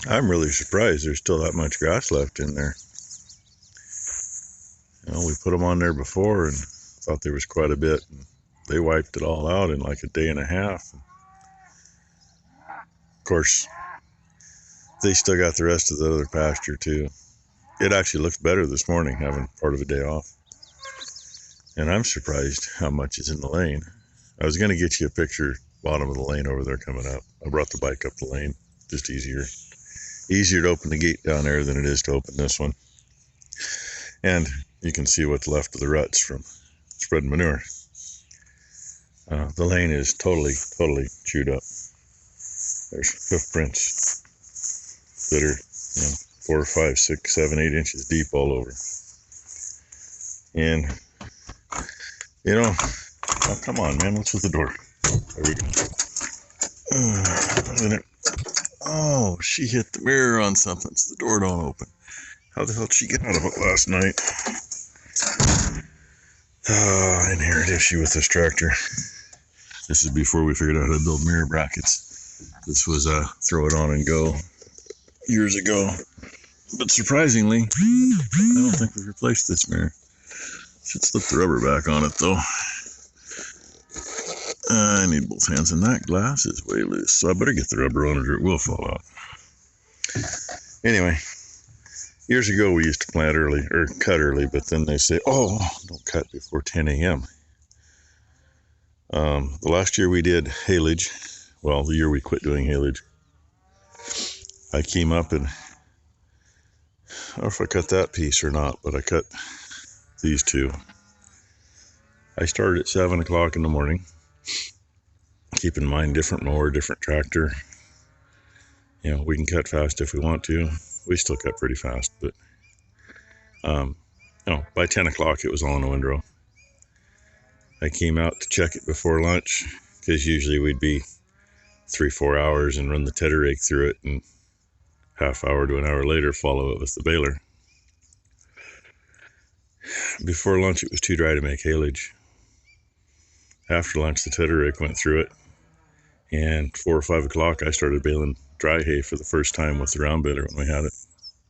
I'm really surprised there's still that much grass left in there. You know, we put them on there before and thought there was quite a bit. And they wiped it all out in like a day and a half. Of course, they still got the rest of the other pasture too. It actually looks better this morning having part of a day off. And I'm surprised how much is in the lane. I was going to get you a picture, bottom of the lane over there coming up. I brought the bike up the lane, just easier. Easier to open the gate down there than it is to open this one. And you can see what's left of the ruts from spreading manure. The lane is totally chewed up. There's hoof prints that are 4, 5, 6, 7, 8 inches deep all over. And oh, come on, man, what's with the door? There we go. Oh, she hit the mirror on something, so the door don't open. How the hell did she get out of it last night? Inherent issue with this tractor. This is before we figured out how to build mirror brackets. This was throw it on and go years ago. But surprisingly, I don't think we've replaced this mirror. Should slip the rubber back on it though. I need both hands, and that glass is way loose, so I better get the rubber on it or it will fall out. Anyway, years ago we used to plant early, or cut early, but then they say, oh, don't cut before 10 a.m. The last year we did haylage, well, the year we quit doing haylage, I came up and, I don't know if I cut that piece or not, but I cut these two. I started at 7 o'clock in the morning. Keep in mind, different mower, different tractor. We can cut fast if we want to. We still cut pretty fast, but by 10 o'clock it was all in the windrow. I came out to check it before lunch, because usually we'd be 3-4 hours and run the tedder rake through it, and half hour to an hour later follow it with the baler. Before lunch it was too dry to make haylage. After lunch the tedder rake went through it, and 4 or 5 o'clock I started baling dry hay for the first time with the round baler when we had it.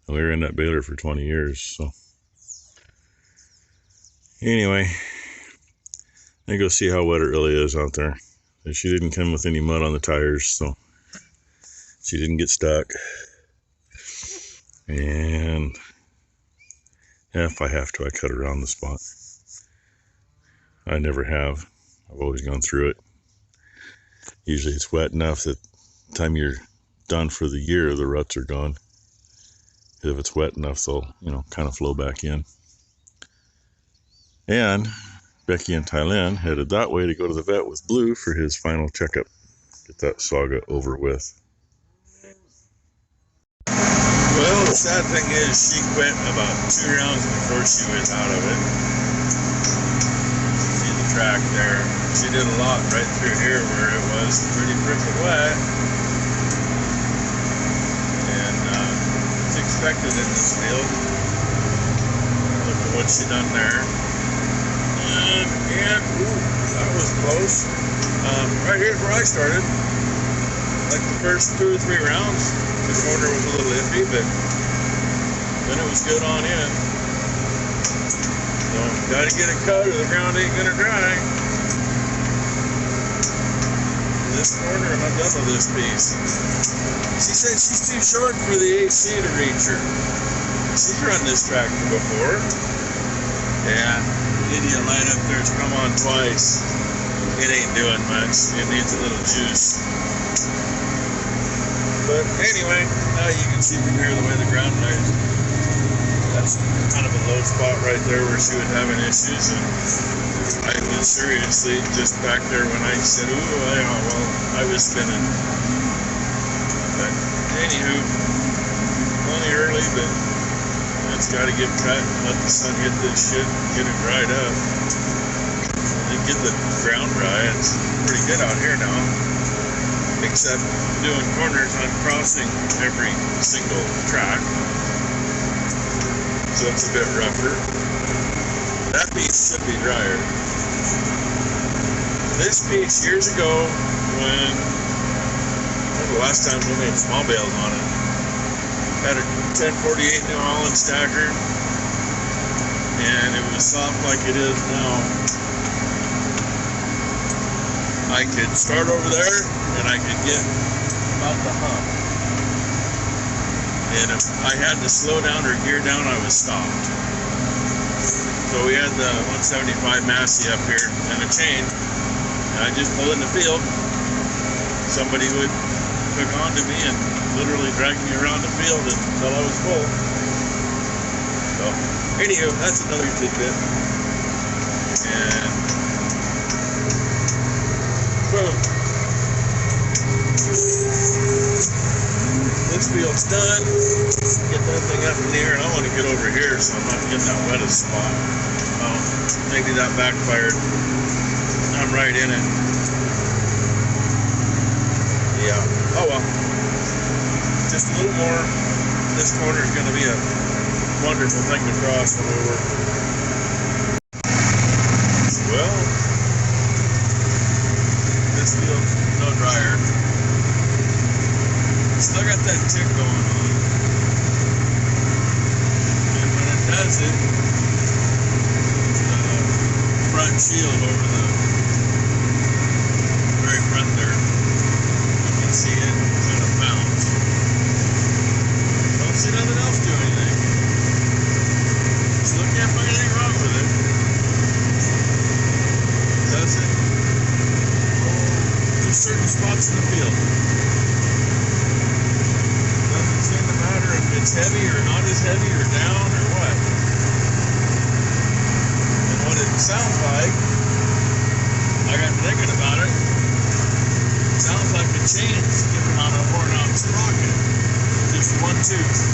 And we were in that baler for 20 years, so. Anyway, I go see how wet it really is out there. And she didn't come with any mud on the tires, so she didn't get stuck. And if I have to, I cut around the spot. I never have. I've always gone through it. Usually it's wet enough that the time you're done for the year, the ruts are gone. If it's wet enough, they'll, kind of flow back in. And Becky and Thailand headed that way to go to the vet with Blue for his final checkup. Get that saga over with. Well, the sad thing is she quit about 2 rounds before she was out of it. See the track there. She did a lot right through here where it was pretty frickin' wet. And it's expected in this field. Look at what she done there. And ooh, that was close. Right here's where I started. Like the first 2 or 3 rounds, the corner was a little iffy, but then it was good on in. So, gotta get it cut or the ground ain't gonna dry. This corner, I'm done with this piece. She said she's too short for the AC to reach her. She's run this tractor before. Yeah, idiot light up there's come on twice. It ain't doing much. It needs a little juice. But anyway, now you can see from here the way the ground lies. That's kind of a low spot right there where she was having issues, and I was seriously just back there when I said, I was spinning. But anywho, only early, but it's got to get cut and let the sun hit this shit and get it dried up. And get the ground dry. It's pretty good out here now. Except doing corners, I'm crossing every single track, so it's a bit rougher. That piece should be drier. This piece years ago, when the last time we made small bales on it, Had a 1048 New Holland stacker, and it was soft like it is now. I could start over there, and I could get about the hump. And if I had to slow down or gear down, I was stopped. So we had the 175 Massey up here and a chain, and I just pulled in the field. Somebody would hook onto me and literally drag me around the field until I was full. So, anywho, that's another tidbit. And boom. This field's done. Get that thing up in the air, and I want to get over here so I'm not getting that wettest spot. Oh, maybe that backfired. I'm right in it. Yeah. Oh well. Just a little more. This corner is going to be a wonderful thing to cross when we work. Well, this field's no drier. Still got that tick going on. And when it does it, the front shield over the very front there, you can see it kind of bounce. Don't see nothing else do anything. Still can't find anything wrong with it. Does it? Oh, just certain spots in the field. Doesn't seem to matter if it's heavy or not as heavy or down or what. And what it sounds like, I got thinking about it, it sounds like the chain's giving on a worn out sprocket. Just one tooth.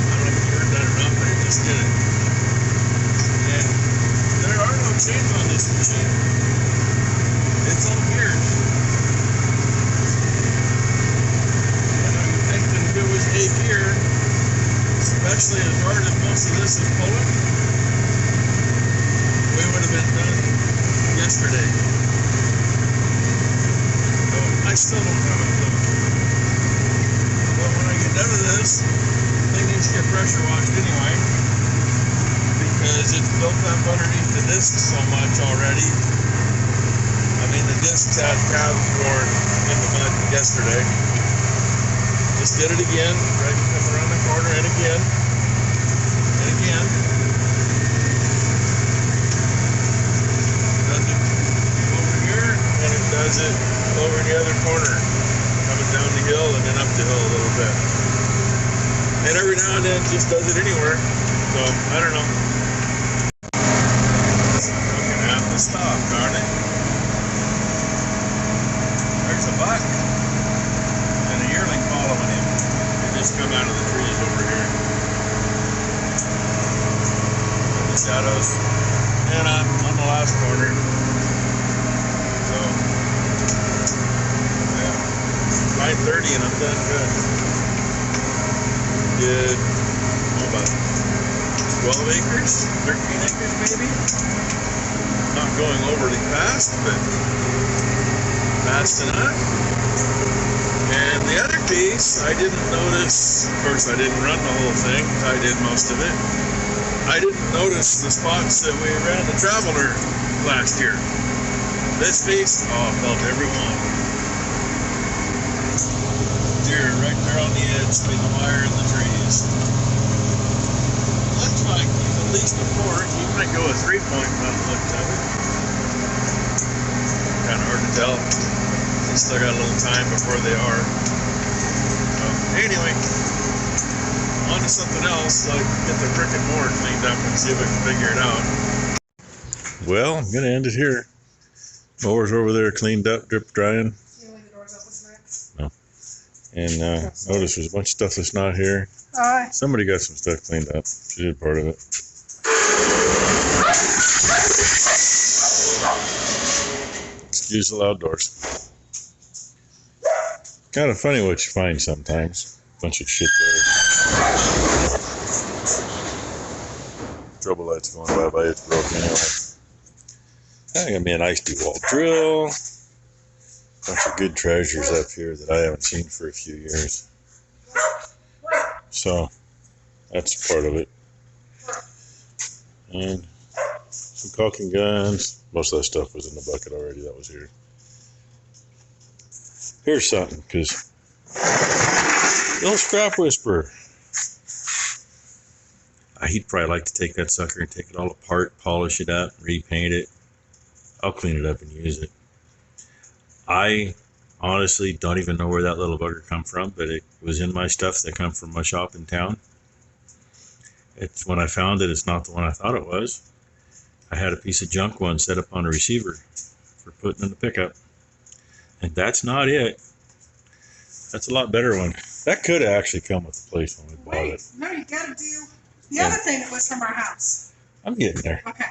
I don't know if you heard that or not, but it just did it. And there are no chains on this machine. It's all gears. And I would think that if it was a gear, especially as hard as most of this is pulling, we would have been done yesterday. So I still don't have a clue. But when I get done with this, the thing needs to get pressure washed anyway, because it's built up underneath the disc so much already. I mean, the discs had calves worn in the mud yesterday. Just did it again, right? Come around the corner and again. And again. Does it over here, and it does it over in the other corner. Coming down the hill and then up the hill a little bit. And every now and then just does it anywhere. So, I don't know. I'm gonna have to stop, darn it. There's a buck and a yearling following him. They just come out of the trees over here. In the shadows. And I'm on the last corner. So, yeah. 9:30 and I'm done good. Did about 12 acres, 13 acres maybe. Not going overly fast, but fast enough. And the other piece, I didn't notice, of course I didn't run the whole thing, I did most of it. I didn't notice the spots that we ran the Traveler last year. This piece, oh, I felt every one. Deer right there on the edge between the wire and the trees. Looks like he's at least a 4. He might go a 3-point by the looks of it. Kind of hard to tell. They still got a little time before they are. So, anyway, on to something else, like get the frickin' mower cleaned up and see if I can figure it out. Well, I'm going to end it here. Mower's over there cleaned up, drip drying. No. And notice there's a bunch of stuff that's not here. Somebody got some stuff cleaned up. She did part of it. Excuse the loud doors. Kind of funny what you find sometimes. Bunch of shit there. Trouble light's going bye-bye. It's broken anyway. I got me a nice DeWalt drill. bunch of good treasures up here that I haven't seen for a few years. So that's part of it. And some caulking guns. Most of that stuff was in the bucket already. That was here. Here's something, because the old scrap whisperer. He'd probably like to take that sucker and take it all apart, polish it up, repaint it. I'll clean it up and use it. I honestly don't even know where that little bugger come from, but it was in my stuff that come from my shop in town. It's when I found it, it's not the one I thought it was. I had a piece of junk one set up on a receiver for putting in the pickup. And that's not it. That's a lot better one. That could have actually come with the place when we bought it. No, you gotta do the other thing that was from our house. I'm getting there. Okay.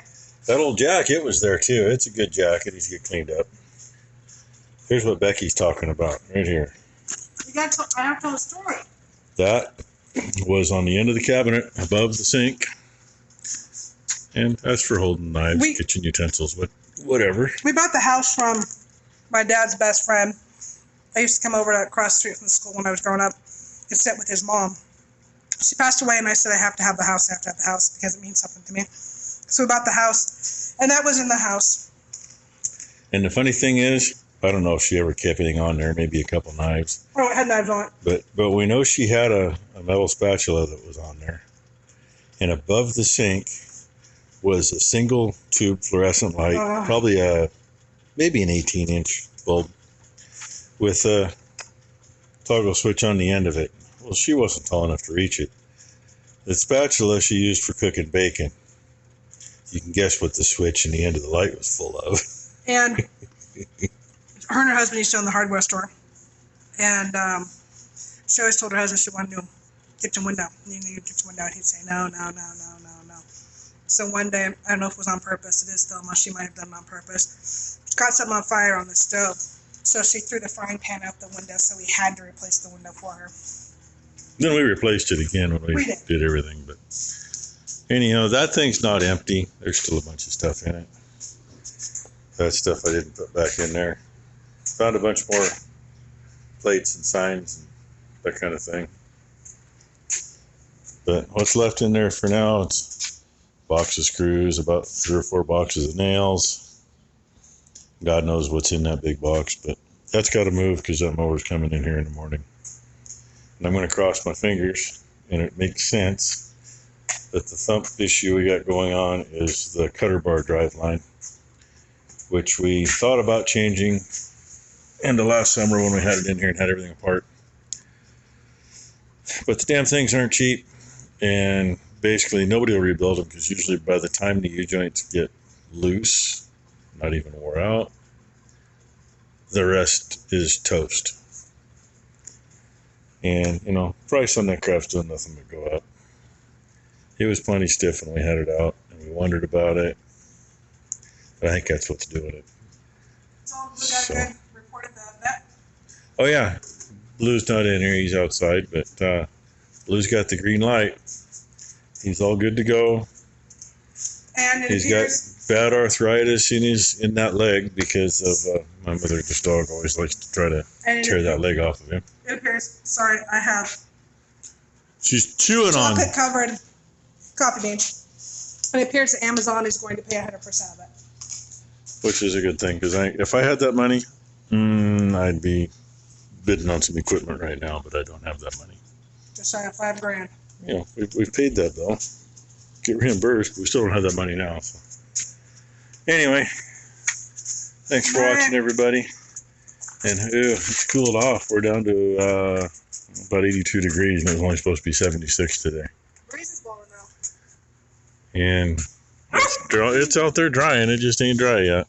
That old jack, it was there too. It's a good jack. It needs to get cleaned up. Here's what Becky's talking about right here. I have to tell a story. That was on the end of the cabinet above the sink. And that's for holding knives, kitchen utensils, whatever. We bought the house from my dad's best friend. I used to come over to across the street from the school when I was growing up and sit with his mom. She passed away, and I said, I have to have the house. I have to have the house because it means something to me. So we bought the house, and that was in the house. And the funny thing is, I don't know if she ever kept anything on there, maybe a couple knives. Oh, it had knives on it. But we know she had a metal spatula that was on there. And above the sink was a single tube fluorescent light, probably maybe an 18-inch bulb with a toggle switch on the end of it. Well, she wasn't tall enough to reach it. The spatula she used for cooking bacon. You can guess what the switch and the end of the light was full of. And her and her husband used to own the hardware store. And she always told her husband she wanted a new kitchen window. New kitchen window. And he'd say, no. So one day, I don't know if it was on purpose. It is still, unless she might have done it on purpose. She caught something on fire on the stove. So she threw the frying pan out the window, so we had to replace the window for her. Then we replaced it again when we did everything. But anyhow, that thing's not empty. There's still a bunch of stuff in it. That stuff I didn't put back in there. Found a bunch more plates and signs and that kind of thing. But what's left in there for now, it's a box of screws, about 3 or 4 boxes of nails. God knows what's in that big box, but that's got to move because that mower's coming in here in the morning. And I'm going to cross my fingers, and it makes sense that the thump issue we got going on is the cutter bar drive line, which we thought about changing end of last summer when we had it in here and had everything apart. But the damn things aren't cheap, and basically nobody will rebuild them because usually by the time the U-joints get loose, not even wore out, the rest is toast. And, price on that craft's doing nothing but go up. It was plenty stiff when we had it out, and we wondered about it. But I think that's what's doing it. So, good. Reported the vet. Oh, yeah. Blue's not in here. He's outside, but Blue's got the green light. He's all good to go. And he's got bad arthritis in that leg because of my mother's dog always likes to try to tear that leg off of him. It appears, sorry, I have she's chewing on chocolate-covered coffee beans. And it appears that Amazon is going to pay 100% of it. Which is a good thing, because if I had that money, I'd be bidding on some equipment right now, but I don't have that money. Just shy of $5,000. Yeah, we've paid that bill. Get reimbursed, but we still don't have that money now. So. Anyway, thanks for watching, everybody. And it's cooled off. We're down to about 82 degrees, and it was only supposed to be 76 today. Breeze is blowing now. And it's out there drying. It just ain't dry yet.